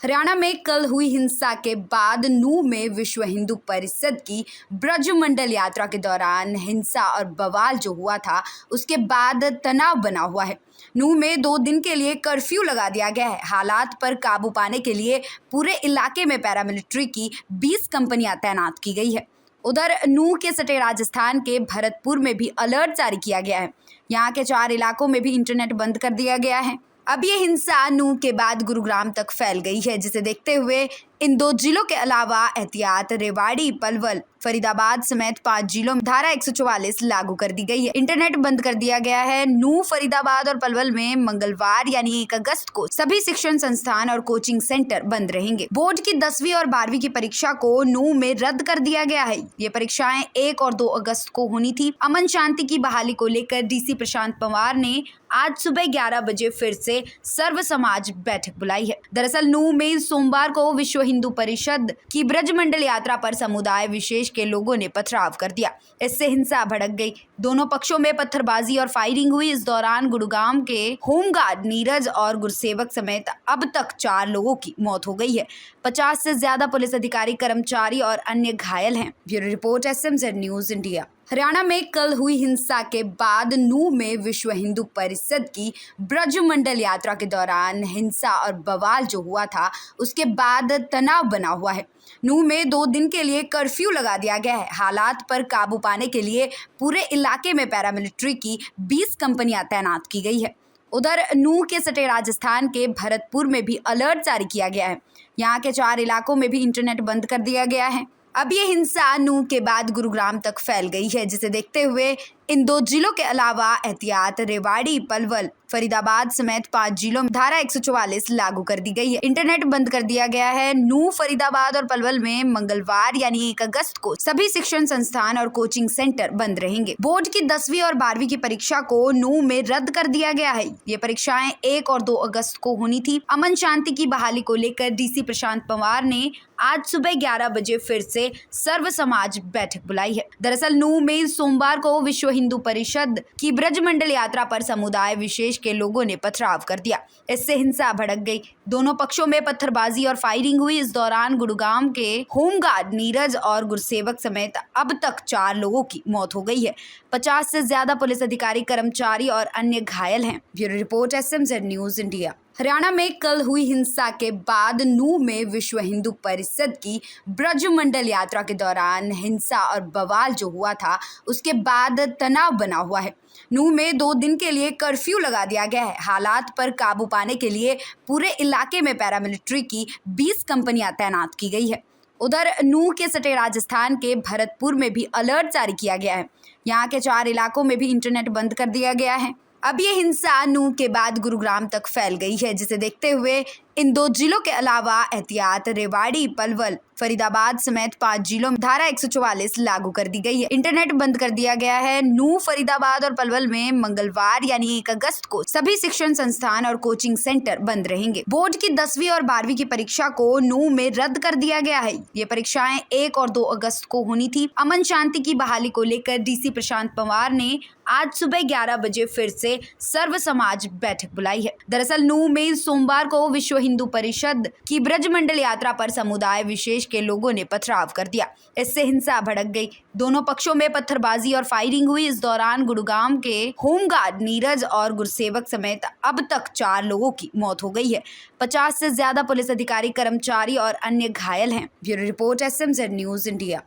हरियाणा में कल हुई हिंसा के बाद नूंह में विश्व हिंदू परिषद की ब्रजमंडल यात्रा के दौरान हिंसा और बवाल जो हुआ था, उसके बाद तनाव बना हुआ है। नूंह में 2 दिन के लिए कर्फ्यू लगा दिया गया है। हालात पर काबू पाने के लिए पूरे इलाके में पैरामिलिट्री की 20 कंपनियां तैनात की गई है। उधर नूंह के सटे राजस्थान के भरतपुर में भी अलर्ट जारी किया गया है। यहाँ के 4 इलाकों में भी इंटरनेट बंद कर दिया गया है। अब ये हिंसा नूंह के बाद गुरुग्राम तक फैल गई है, जिसे देखते हुए इन 2 जिलों के अलावा एहतियात, रेवाड़ी, पलवल, फरीदाबाद समेत 5 जिलों में धारा 144 लागू कर दी गई है। इंटरनेट बंद कर दिया गया है। नूंह, फरीदाबाद और पलवल में मंगलवार यानी 1 अगस्त को सभी शिक्षण संस्थान और कोचिंग सेंटर बंद रहेंगे। बोर्ड की 10वीं और 12वीं की परीक्षा को नूंह में रद्द कर दिया गया है। ये परीक्षाएं 1 और 2 अगस्त को होनी थी। अमन शांति की बहाली को लेकर डीसी प्रशांत पवार ने आज सुबह 11 बजे फिर से सर्व समाज बैठक बुलाई है। दरअसल नूंह में सोमवार को विश्व हिंदू परिषद की ब्रजमंडल यात्रा पर समुदाय विशेष के लोगों ने पथराव कर दिया। इससे हिंसा भड़क गई। दोनों पक्षों में पत्थरबाजी और फायरिंग हुई। इस दौरान गुरुग्राम के होमगार्ड नीरज और गुरसेवक समेत अब तक 4 लोगों की मौत हो गई है। 50 से ज्यादा पुलिस अधिकारी, कर्मचारी और अन्य घायल हैं। Bureau report, SMZ news India. Haryana में कल हुई हिंसा के बाद नूंह में विश्व हिंदू परिषद की ब्रजमंडल यात्रा के दौरान हिंसा और बवाल जो हुआ था, उसके बाद तनाव बना हुआ है। नूंह में 2 दिन के लिए कर्फ्यू लगा दिया गया है। हालात पर काबू पाने के लिए पूरे इलाके में पैरामिलिट्री की 20 कंपनियां तैनात की गई है। उधर नूंह के सटे राजस्थान के भरतपुर में भी अलर्ट जारी किया गया है। यहाँ के 4 इलाकों में भी इंटरनेट बंद कर दिया गया है। अब ये हिंसा नूंह के बाद गुरुग्राम तक फैल गई है, जिसे देखते हुए इन 2 जिलों के अलावा एहतियात, रेवाड़ी, पलवल, फरीदाबाद समेत 5 जिलों में धारा 144 लागू कर दी गई है। इंटरनेट बंद कर दिया गया है। नूंह, फरीदाबाद और पलवल में मंगलवार यानी 1 अगस्त को सभी शिक्षण संस्थान और कोचिंग सेंटर बंद रहेंगे। बोर्ड की 10वीं और 12वीं की परीक्षा को नूंह में रद्द कर दिया गया है। ये परीक्षाएं 1 और 2 अगस्त को होनी थी। अमन शांति की बहाली को लेकर डीसी प्रशांत पवार ने आज सुबह 11 बजे फिर से सर्व समाज बैठक बुलाई है। दरअसल नूंह में सोमवार को विश्व हिंदू परिषद की ब्रजमंडल यात्रा पर समुदाय विशेष के लोगों ने पथराव कर दिया। इससे हिंसा भड़क गई। दोनों पक्षों में पत्थरबाजी और फायरिंग हुई। इस दौरान गुरुग्राम के होमगार्ड नीरज और गुरसेवक समेत अब तक 4 लोगों की मौत हो गई है। 50 से ज्यादा पुलिस अधिकारी, कर्मचारी और अन्य घायल हैं। Bureau report, SMZ news India. Haryana में कल हुई हिंसा के बाद नूंह में विश्व हिंदू परिषद की ब्रजमंडल यात्रा के दौरान हिंसा और बवाल जो हुआ था, उसके बाद तनाव बना हुआ है। नूंह में 2 दिन के लिए कर्फ्यू लगा दिया गया है। हालात पर काबू पाने के लिए पूरे इलाके में पैरामिलिट्री की 20 कंपनियां तैनात की गई है। उधर नूंह के सटे राजस्थान के भरतपुर में भी अलर्ट जारी किया गया है। यहाँ के 4 इलाकों में भी इंटरनेट बंद कर दिया गया है। अब ये हिंसा नूंह के बाद गुरुग्राम तक फैल गई है, जिसे देखते हुए इन 2 जिलों के अलावा एहतियात, रेवाड़ी, पलवल, फरीदाबाद समेत 5 जिलों में धारा 144 लागू कर दी गई है। इंटरनेट बंद कर दिया गया है। नूंह, फरीदाबाद और पलवल में मंगलवार यानी 1 अगस्त को सभी शिक्षण संस्थान और कोचिंग सेंटर बंद रहेंगे। बोर्ड की 10वीं और 12वीं की परीक्षा को नूंह में रद्द कर दिया गया है। ये परीक्षाएं 1 और 2 अगस्त को होनी थी। अमन शांति की बहाली को लेकर डीसी प्रशांत पवार ने आज सुबह 11 बजे फिर से सर्व समाज बैठक बुलाई है। दरअसल नूंह में सोमवार को विश्व हिंदू परिषद की ब्रजमंडल यात्रा पर समुदाय विशेष के लोगों ने पथराव कर दिया। इससे हिंसा भड़क गई। दोनों पक्षों में पत्थरबाजी और फायरिंग हुई। इस दौरान गुरुग्राम के होमगार्ड नीरज और गुरसेवक समेत अब तक 4 लोगों की मौत हो गई है। 50 से ज्यादा पुलिस अधिकारी, कर्मचारी और अन्य घायल हैं। Bureau report, SMZ news India.